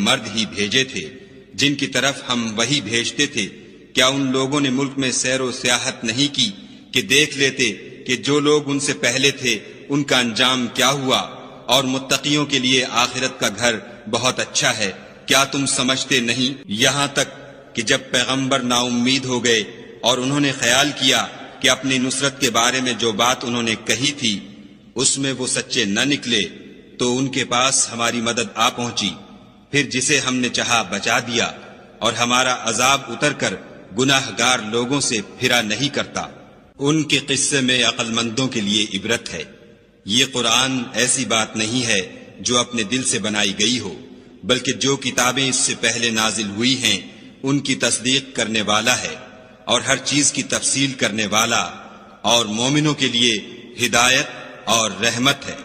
مرد ہی بھیجے تھے جن کی طرف ہم وہی بھیجتے تھے، کیا ان لوگوں نے ملک میں سیر و سیاحت نہیں کی کہ دیکھ لیتے کہ جو لوگ ان سے پہلے تھے ان کا انجام کیا ہوا، اور متقیوں کے لیے آخرت کا گھر بہت اچھا ہے، کیا تم سمجھتے نہیں؟ یہاں تک کہ جب پیغمبر نا امید ہو گئے اور انہوں نے خیال کیا کہ اپنی نصرت کے بارے میں جو بات انہوں نے کہی تھی اس میں وہ سچے نہ نکلے، تو ان کے پاس ہماری مدد آ پہنچی، پھر جسے ہم نے چاہا بچا دیا، اور ہمارا عذاب اتر کر گناہ گار لوگوں سے پھرا نہیں کرتا۔ ان کے قصے میں عقل مندوں کے لیے عبرت ہے۔ یہ قرآن ایسی بات نہیں ہے جو اپنے دل سے بنائی گئی ہو، بلکہ جو کتابیں اس سے پہلے نازل ہوئی ہیں ان کی تصدیق کرنے والا ہے، اور ہر چیز کی تفصیل کرنے والا، اور مومنوں کے لیے ہدایت اور رحمت ہے۔